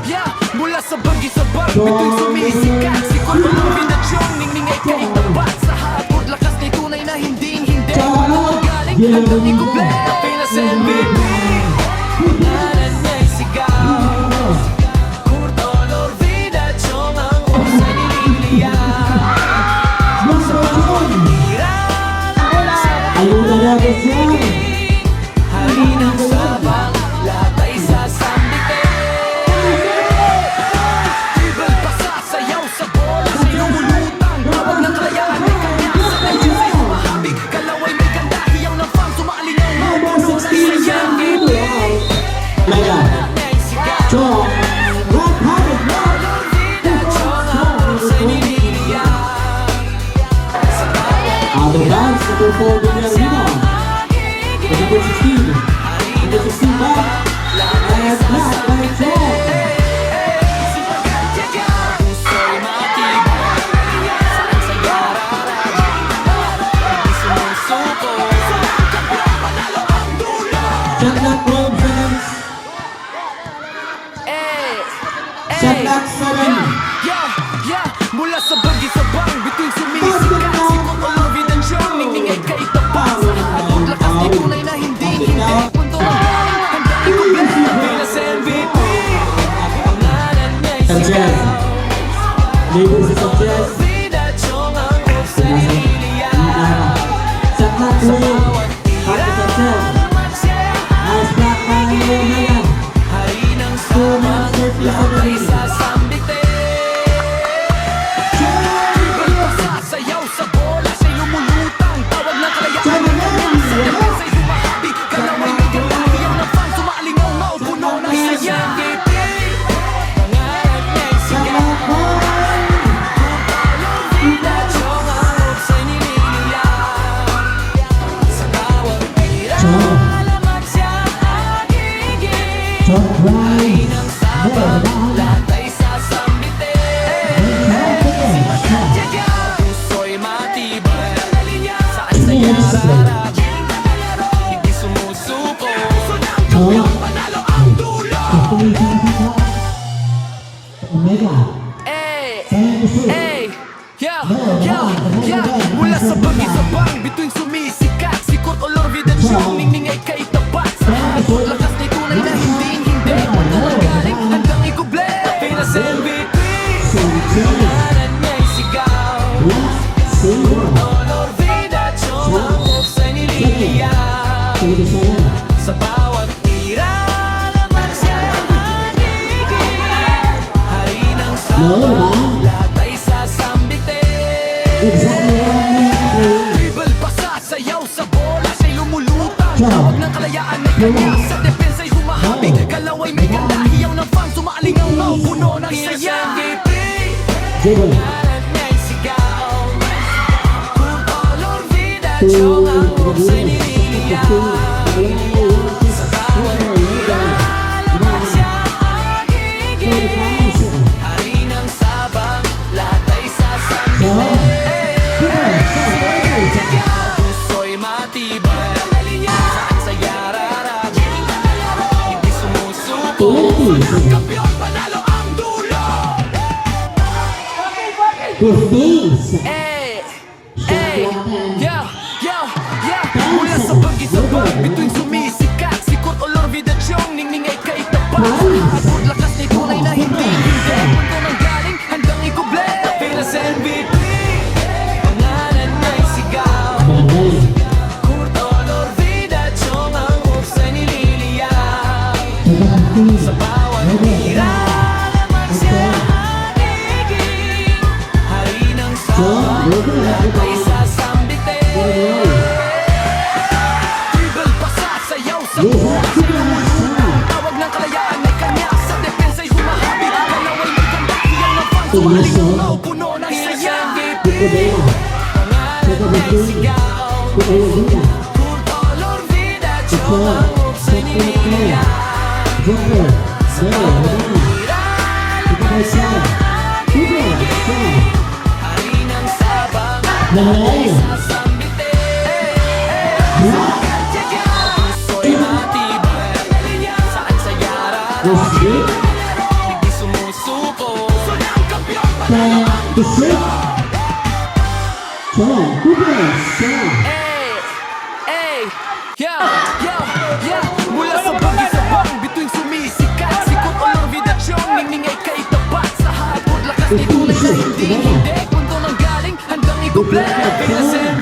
Yeah. Mula sa bagi sa bar, bito'y sumisikat. Sikot ang pinatsyong, ningning ay kaitapat. Sa hapot, lakas na'y tunay na hindi Walang magaling, hanggang ikuble Pinas MVP Ngalan niya'y sigaw Kurtol Orvida, Chong ang usay ni Lilia. Sa bawang tira lang siya hari ng sabang, lahat ay sasambitin. Tribal pa sasayaw sa bola, sa'y lumulutang tawag ng kalayaan, may kanya sa legend, sa'y humahabig kalaway, may ganda, hiyaw ng fam, sumaalingaw na puno ng sayang ngiti. Ngalan niya'y sigaw Kurtol Orvida, Chong ang usay ni Lilia. Sa bawang tira Number 16 back and black by John. Shotlock Road fans. Shotlock 7. Mula sa bagi sa bang, bitu'y sumisikat. Sikot ang Orvida ng Chong, ningning ay kaitapat. Sa hapot, lakas na'y tunay na hindi Punto ang galing, hanggang ikuble Pinas MVP Ngalan niya'y Sanchez. Label si Sanchez. Orvida, Chong ang usay ni Lilia. Shotlock Road. Happy Sanchez. Nice black by Ngalan. Hari ng sabang, lahat ay sasambitin. Tribal pa sasayaw sa bola, siya'y lumulutang tawag ng kalayaan, may kanya sa depensa, ay humahabi kalaway, may ganda, hiyaw ng fam, sumaalingaw na o puno ng sayang ngiti. Pangarap niya'y sigaw Kurtol Orvida, Chong ang usay ni Lilia. Sa bawang tira lamang siya hagiging. John Hari Rice. ng sabang, lahat ay sasambitin. Puso'y matibay, saan sa'y nararagin. Hindi sumusuko, John. panalo ang dulo. Omega. Mula sa bagi sa bang, bitu'y sumisikat. Si Kurtol Orvida ng Chong, ningning ay kaitapat. Sa hapot, lakas na'y tunay na hindi Punto ang galing, hanggang ikuble Pinas MVP Ngalan niya'y sigaw Kurtol Orvida, Chong ang usay ni Lilia. Sa bawat tira lamang siya hagiging. Hari ng sabang, lahat ay sasambitin. Tribal pa sasayaw sa bola, siya'y lumulutang tawag ng kalayaan, may kanya sa depensa'y humahabig kalaway, may ganda, hiyaw ng fam, sumaalingaw na o puno ng sayang ngiti. Ngalan niya'y sigaw Kurtol Orvida, Chong ang usay ni Lilia. Sa bawat tira lamang siya hagiging. Hari ng sabang, lahat ay sasambitin. Puso'y matibay, saan sa'y araragin. Hindi sumusuko, kampiyon, panalo ang dulo. Mula sa bagi sa bar, bitu'y sumisikat. Si Kurtol Orvida ng Chong, ningning ay kaitapat. Sa hapot, lakas na'y tunay na hindi Punto ng galing, hanggang ikuble Pinas MVP Pangalan niya'y sigaw Kurtol Orvida, Chong ang usay ni Lilia. Sa bawat tira lamang siya hagiging. Hari ng sabang, lahat ay sasambitin. Tribal pa sasayaw sa bola, siya'y lumulutang tawag ng kalayaan, may kanya sa depensa'y humahabig kalaway, may ganda, hiyaw ng fam, sumaalingaw na o puno ng sayang ngiti. Pangalan niya'y sigaw Kurtol Orvida, Chong ang usay ni Lilia. Sa bawat tira lamang siya hagiging. Hari ng sabang, lahat ay sasambitin. Puso'y matibay, saan sa'y araragin. This week, Di sumusuko Sunang kampiyon pa 10 to 6. 10 to 6. Hey, mula sa bagi sa bang bituing sumisikat Sikot o ng vidasyong ningning ay kay tapat Sa hagod lakas ni tunay na hindi Mundo ng galing handang ikumpleto Pinasero